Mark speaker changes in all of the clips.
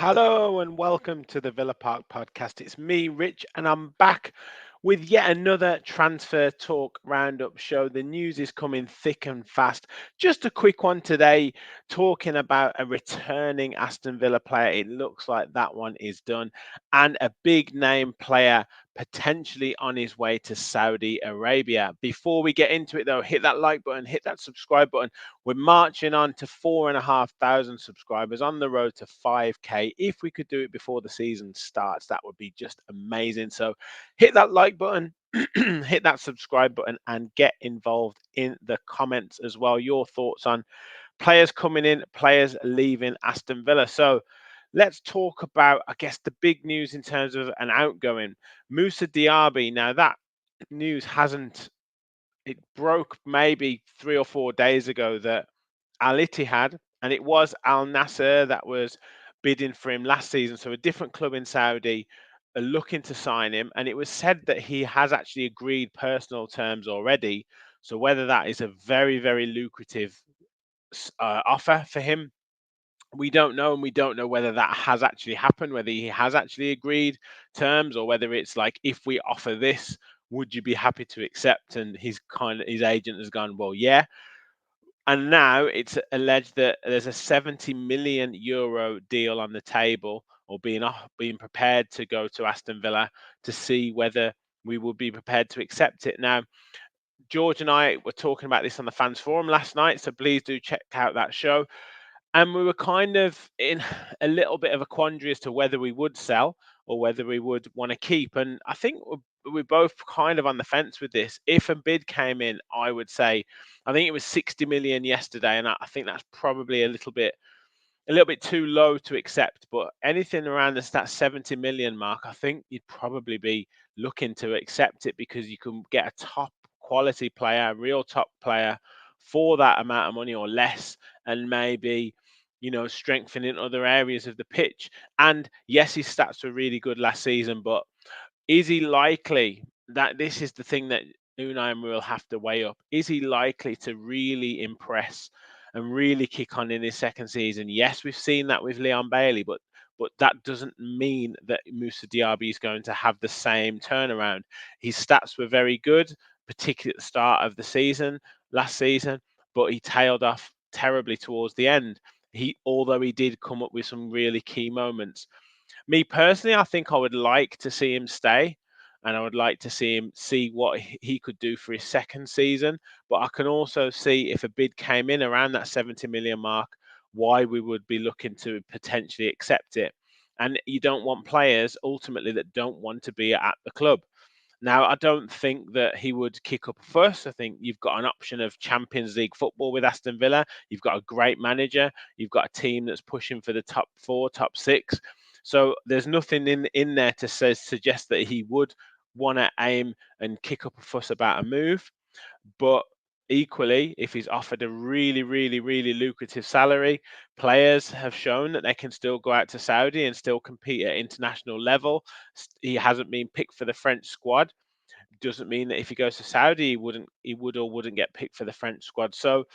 Speaker 1: Hello and welcome to the Villa Park podcast. It's me, Rich, and I'm back with yet another transfer talk roundup show. The news is coming thick and fast. Just a quick one today, talking about a returning Aston Villa player. It looks like that one is done, and a big name player potentially on his way to Saudi Arabia. Before we get into it, though, hit that like button, hit that subscribe button. We're marching on to 4,500 subscribers, on the road to 5K. If we could do it before the season starts, that would be just amazing. So hit that like button, hit that subscribe button, and get involved in the comments as well. Your thoughts on players coming in, players leaving Aston Villa. So let's talk about, I guess, the big news in terms of an outgoing. Moussa Diaby. Now, that news hasn't, it broke maybe 3 or 4 days ago that Al Ittihad, and it was Al Nasser that was bidding for him last season. So a different club in Saudi are looking to sign him, and it was said that he has actually agreed personal terms already. So whether that is a very, very lucrative offer for him, we don't know, and we don't know whether that has actually happened, whether he has actually agreed terms, or whether it's like, if we offer this, would you be happy to accept? And his agent has gone, well, yeah. And now it's alleged that there's a 70 million euro deal on the table, or being prepared to go to Aston Villa, to see whether we would be prepared to accept it. Now, George and I were talking about this on the fans forum last night, so please do check out that show. And we were kind of in a little bit of a quandary as to whether we would sell or whether we would want to keep. And I think we're both kind of on the fence with this. If a bid came in, I would say, I think it was 60 million yesterday, and I think that's probably a little bit too low to accept. But anything around that 70 million mark, I think you'd probably be looking to accept it, because you can get a top quality player, a real top player, for that amount of money or less, and maybe, strengthening other areas of the pitch. And yes, his stats were really good last season, but is he likely, that this is the thing that Unai will have to weigh up? Is he likely to really impress and really kick on in his second season? Yes, we've seen that with Leon Bailey, but that doesn't mean that Moussa Diaby is going to have the same turnaround. His stats were very good, particularly at the start of the season last season, but he tailed off terribly towards the end. Although he did come up with some really key moments. Me personally, I think I would like to see him stay, and I would like to see what he could do for his second season. But I can also see, if a bid came in around that 70 million mark, why we would be looking to potentially accept it. And you don't want players ultimately that don't want to be at the club. Now, I don't think that he would kick up a fuss. I think you've got an option of Champions League football with Aston Villa. You've got a great manager. You've got a team that's pushing for the top four, top six. So there's nothing in there to suggest that he would want to aim and kick up a fuss about a move. But equally, if he's offered a really, really, really lucrative salary, players have shown that they can still go out to Saudi and still compete at international level. He hasn't been picked for the French squad. Doesn't mean that if he goes to Saudi, he would or wouldn't get picked for the French squad. So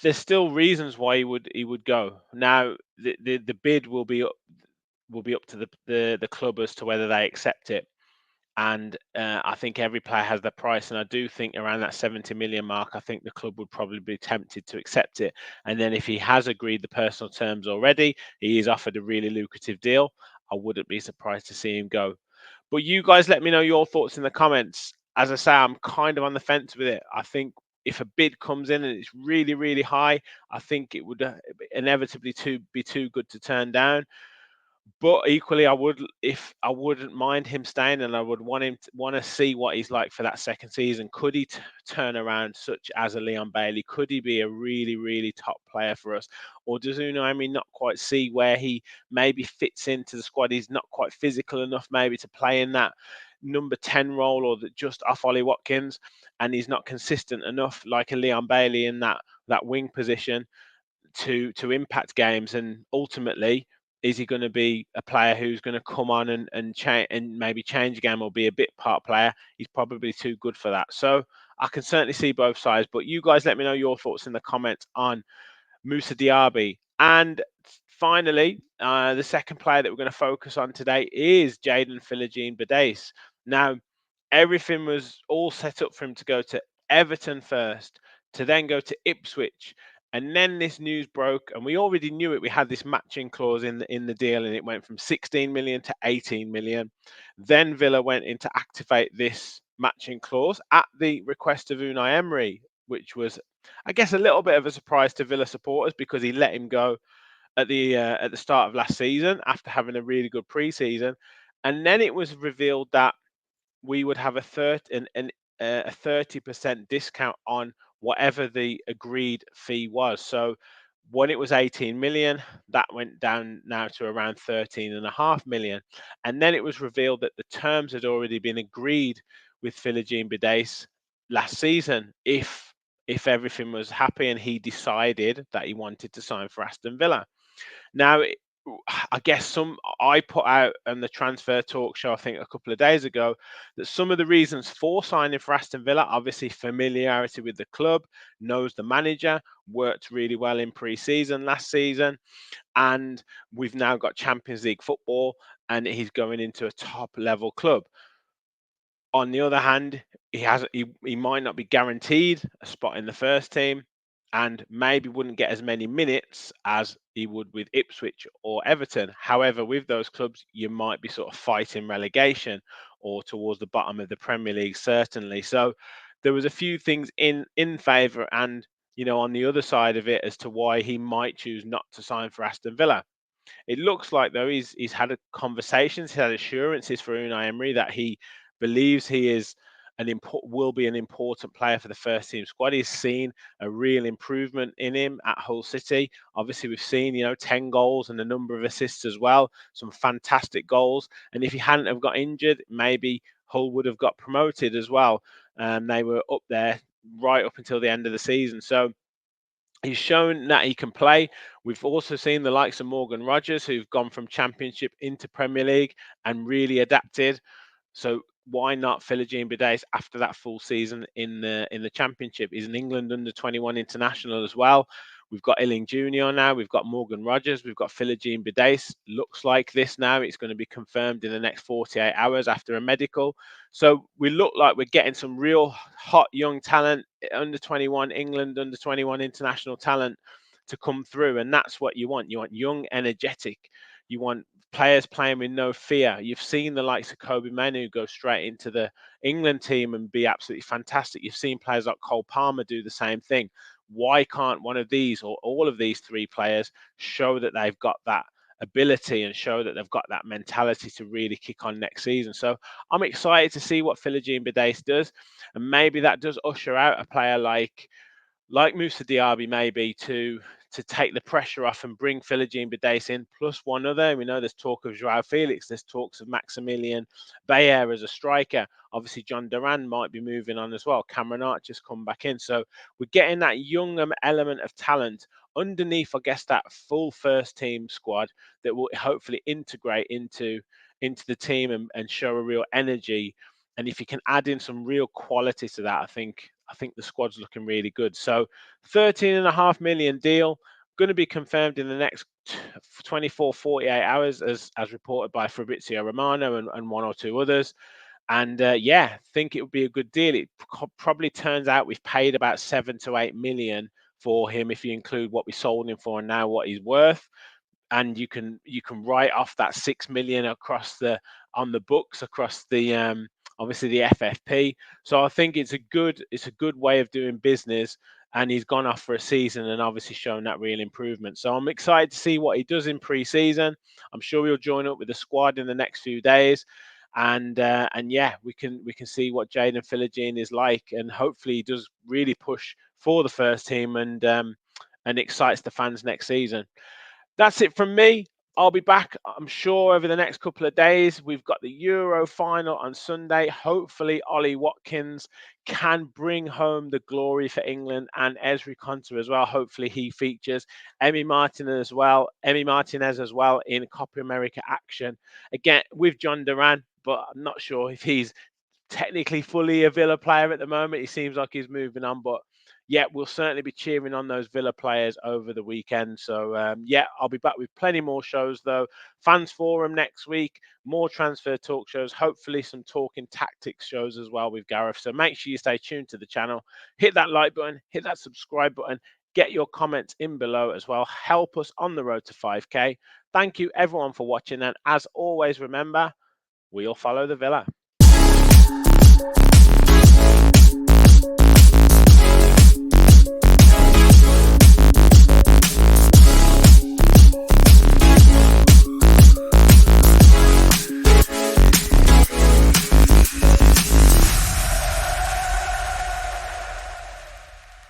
Speaker 1: there's still reasons why he would go. Now the bid will be up to the club as to whether they accept it. And I think every player has their price, and I do think around that 70 million mark, I think the club would probably be tempted to accept it. And then if he has agreed the personal terms already, he is offered a really lucrative deal, I wouldn't be surprised to see him go. But you guys let me know your thoughts in the comments. As I say, I'm kind of on the fence with it. I think if a bid comes in and it's really, really high, I think it would inevitably be too good to turn down. But equally, I wouldn't mind him staying, and I would want to see what he's like for that second season. Could he turn around such as a Leon Bailey? Could he be a really, really top player for us? Or does Unai not quite see where he maybe fits into the squad? He's not quite physical enough maybe to play in that number 10 role, or just off Ollie Watkins, and he's not consistent enough like a Leon Bailey in that wing position to impact games. And ultimately, is he going to be a player who's going to come on and change and maybe change a game or be a bit part player? He's probably too good for that. So I can certainly see both sides. But you guys let me know your thoughts in the comments on Moussa Diaby. And finally, the second player that we're going to focus on today is Jaden Philogene-Bidace. Now, everything was all set up for him to go to Everton first, to then go to Ipswich, and then this news broke, and we already knew it. We had this matching clause in the deal, and it went from 16 million to 18 million. Then Villa went in to activate this matching clause at the request of Unai Emery, which was, I guess, a little bit of a surprise to Villa supporters because he let him go at the start of last season after having a really good preseason, and then it was revealed that we would have a 30% discount on whatever the agreed fee was. So when it was 18 million, that went down now to around 13.5 million. And then it was revealed that the terms had already been agreed with Philogene-Bidace last season if everything was happy and he decided that he wanted to sign for Aston Villa. Now, I guess I put out on the transfer talk show, I think a couple of days ago, that some of the reasons for signing for Aston Villa, obviously familiarity with the club, knows the manager, worked really well in pre-season last season, and we've now got Champions League football, and he's going into a top level club. On the other hand, he might not be guaranteed a spot in the first team, and maybe wouldn't get as many minutes as he would with Ipswich or Everton. However, with those clubs, you might be sort of fighting relegation or towards the bottom of the Premier League, certainly. So there was a few things in favour and, on the other side of it as to why he might choose not to sign for Aston Villa. It looks like, though, he's had conversations, he's had assurances for Unai Emery that he believes he is will be an important player for the first team squad. He's seen a real improvement in him at Hull City. Obviously, we've seen 10 goals and a number of assists as well, some fantastic goals. And if he hadn't have got injured, maybe Hull would have got promoted as well. They were up there right up until the end of the season. So he's shown that he can play. We've also seen the likes of Morgan Rogers, who've gone from Championship into Premier League and really adapted. So why not Philogene-Bidace after that full season in the Championship? He's an England under-21 international as well. We've got Illing Jr. now. We've got Morgan Rogers. We've got Philogene-Bidace. Looks like this now. It's going to be confirmed in the next 48 hours after a medical. So we look like we're getting some real hot young talent, under-21 England, under-21 international talent to come through. And that's what you want. You want young, energetic. You want players playing with no fear. You've seen the likes of Kobe Manu go straight into the England team and be absolutely fantastic. You've seen players like Cole Palmer do the same thing. Why can't one of these or all of these three players show that they've got that ability and show that they've got that mentality to really kick on next season? So I'm excited to see what Philogene-Bidace does, and maybe that does usher out a player like Moussa Diaby maybe to take the pressure off and bring Philogene-Bidace in, plus one other. We know there's talk of Joao Felix, there's talks of Maximilian Bayer as a striker. Obviously, John Duran might be moving on as well. Cameron Archer's come back in. So we're getting that young element of talent underneath, I guess, that full first team squad that will hopefully integrate into the team and show a real energy. And if you can add in some real quality to that, I think the squad's looking really good. So 13.5 million deal, going to be confirmed in the next 24, 48 hours, as reported by Fabrizio Romano and one or two others. And think it would be a good deal. It probably turns out we've paid about 7 to 8 million for him if you include what we sold him for and now what he's worth. And you can write off that 6 million on the books across the obviously the FFP. So I think it's a good way of doing business, and he's gone off for a season and obviously shown that real improvement. So I'm excited to see what he does in pre-season. I'm sure he'll join up with the squad in the next few days, and we can see what Jaden Philogene is like, and hopefully he does really push for the first team and excites the fans next season. That's it from me. I'll be back, I'm sure, over the next couple of days. We've got the Euro final on Sunday. Hopefully, Ollie Watkins can bring home the glory for England, and Ezri Konsa as well. Hopefully, he features Emi Martinez as well in Copa America action. Again, with John Duran, but I'm not sure if he's technically fully a Villa player at the moment. He seems like he's moving on, but yeah, we'll certainly be cheering on those Villa players over the weekend. So yeah, I'll be back with plenty more shows though. Fans Forum next week, more transfer talk shows, hopefully some talking tactics shows as well with Gareth. So make sure you stay tuned to the channel. Hit that like button, hit that subscribe button, get your comments in below as well. Help us on the road to 5K. Thank you everyone for watching, and as always, remember, we'll follow the Villa.